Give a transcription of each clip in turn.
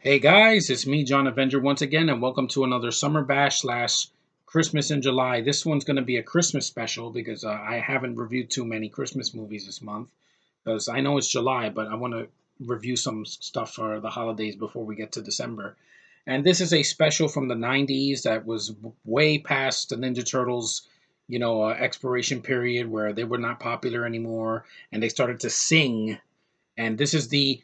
Hey guys, it's me, John Avenger, once again, and welcome to another Summer Bash slash Christmas in July. This one's going to be a Christmas special because I haven't reviewed too many Christmas movies this month. Because I know it's July, but I want to review some stuff for the holidays before we get to December. And this is a special from the 90s that was way past the Ninja Turtles, expiration period where they were not popular anymore and they started to sing. And this is a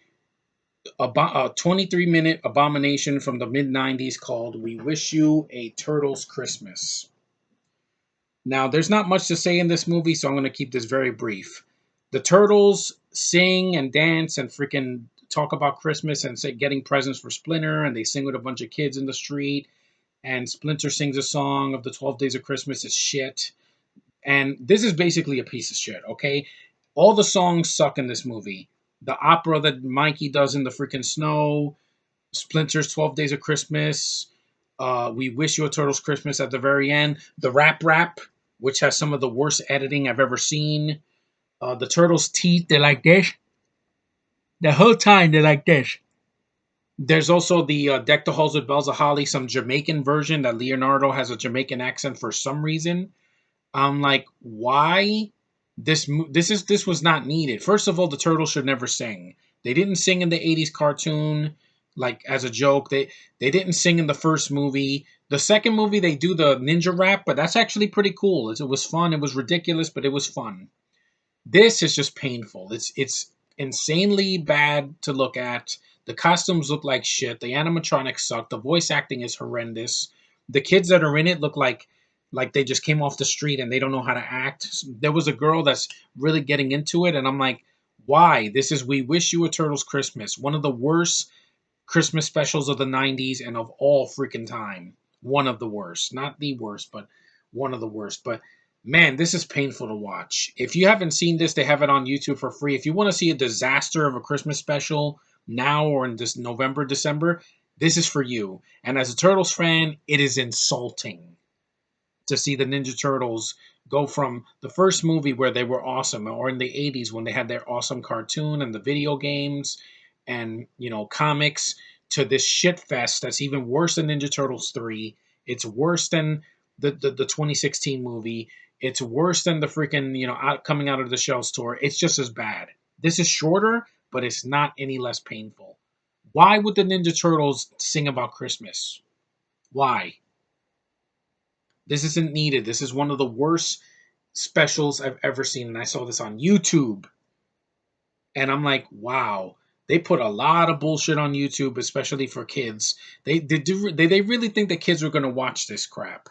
23-minute abomination from the mid 90s called We Wish You a Turtles Christmas. Now, there's not much to say in this movie, so I'm going to keep this very brief. The Turtles sing and dance and freaking talk about Christmas and say getting presents for Splinter, and they sing with a bunch of kids in the street. And Splinter sings a song of the 12 Days of Christmas. It's shit. And this is basically a piece of shit, okay? All the songs suck in this movie. The opera that Mikey does in the freaking snow, Splinter's 12 Days of Christmas, We Wish You a Turtles Christmas at the very end, the rap, which has some of the worst editing I've ever seen. The Turtles' teeth, they're like this. The whole time, they're like this. There's also the Deck the Halls with Bells of Holly, some Jamaican version that Leonardo has a Jamaican accent for some reason. I'm like, why? This was not needed. First of all, the turtles should never sing. They didn't sing in the 80s cartoon like as a joke. They didn't sing in the first movie. The second movie they do the ninja rap, but that's actually pretty cool. It was fun. It was ridiculous, but it was fun. This is just painful. It's insanely bad to look at. The costumes look like shit. The animatronics suck. The voice acting is horrendous. The kids that are in it look like they just came off the street and they don't know how to act. There was a girl that's really getting into it, and I'm like, why? This is We Wish You a Turtles Christmas, one of the worst Christmas specials of the 90s and of all freaking time. One of the worst. Not the worst, but one of the worst. But man, this is painful to watch. If you haven't seen this, they have it on YouTube for free. If you want to see a disaster of a Christmas special now or in this November, December, this is for you. And as a Turtles fan, it is insulting to see the Ninja Turtles go from the first movie where they were awesome, or in the 80s when they had their awesome cartoon and the video games and, comics, to this shit fest that's even worse than Ninja Turtles 3. It's worse than the 2016 movie. It's worse than the freaking, coming out of the shells tour. It's just as bad. This is shorter, but it's not any less painful. Why would the Ninja Turtles sing about Christmas? Why? This isn't needed. This is one of the worst specials I've ever seen. And I saw this on YouTube. And I'm like, wow. They put a lot of bullshit on YouTube, especially for kids. They really think that kids are going to watch this crap.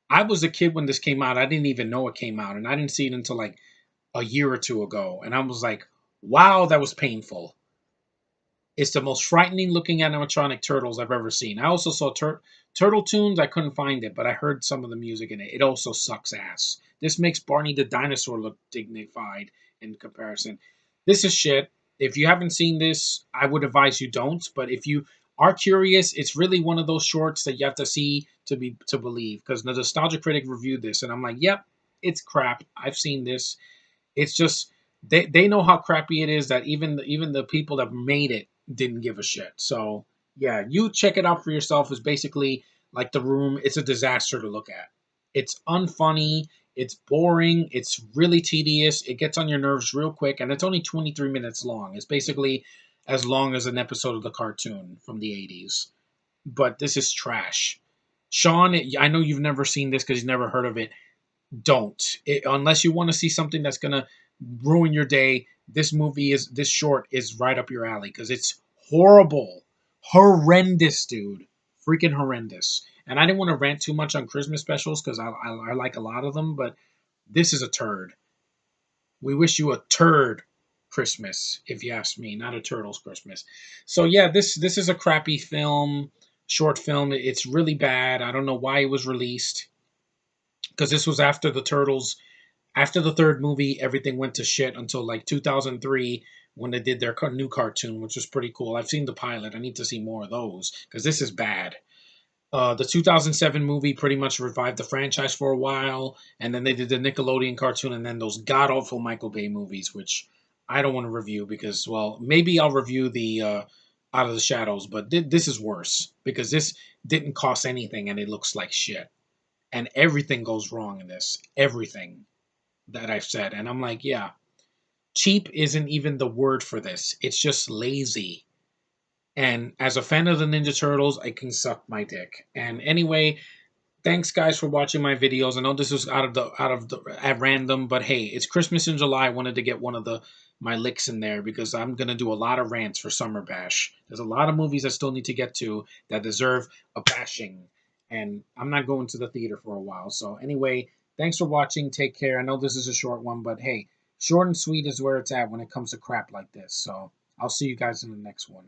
I was a kid when this came out. I didn't even know it came out. And I didn't see it until like a year or two ago. And I was like, wow, that was painful. It's the most frightening looking animatronic turtles I've ever seen. I also saw Turtle Tunes. I couldn't find it, but I heard some of the music in it. It also sucks ass. This makes Barney the dinosaur look dignified in comparison. This is shit. If you haven't seen this, I would advise you don't. But if you are curious, it's really one of those shorts that you have to see to believe. Because the Nostalgia Critic reviewed this, and I'm like, yep, it's crap. I've seen this. It's just they know how crappy it is that even the people that made it didn't give a shit. So yeah, you check it out for yourself. It's basically like The Room. It's a disaster to look at. It's unfunny. It's boring. It's really tedious. It gets on your nerves real quick, and it's only 23 minutes long. It's basically as long as an episode of the cartoon from the 80s. But this is trash. Sean, I know you've never seen this because you've never heard of it. Don't. Unless you want to see something that's going to ruin your day, this short is right up your alley because it's horrible. Horrendous, dude. Freaking horrendous. And I didn't want to rant too much on Christmas specials because I like a lot of them, but this is a turd. We wish you a turd Christmas, if you ask me, not a Turtles Christmas. So yeah, this is a crappy short film. It's really bad. I don't know why it was released because this was after the Turtles. After the third movie, everything went to shit until like 2003 when they did their new cartoon, which was pretty cool. I've seen the pilot. I need to see more of those because this is bad. The 2007 movie pretty much revived the franchise for a while, and then they did the Nickelodeon cartoon, and then those god-awful Michael Bay movies, which I don't want to review because, well, maybe I'll review out of the shadows, but this is worse because this didn't cost anything and it looks like shit. And everything goes wrong in this. Everything that I've said. And I'm like, yeah, cheap isn't even the word for this. It's just lazy. And as a fan of the Ninja Turtles, I can suck my dick. And anyway, thanks guys for watching my videos. I know this was at random, but hey, it's Christmas in July. I wanted to get one of my licks in there because I'm gonna do a lot of rants for Summer Bash. There's a lot of movies I still need to get to that deserve a bashing, and I'm not going to the theater for a while. So anyway, thanks for watching. Take care. I know this is a short one, but hey, short and sweet is where it's at when it comes to crap like this. So I'll see you guys in the next one.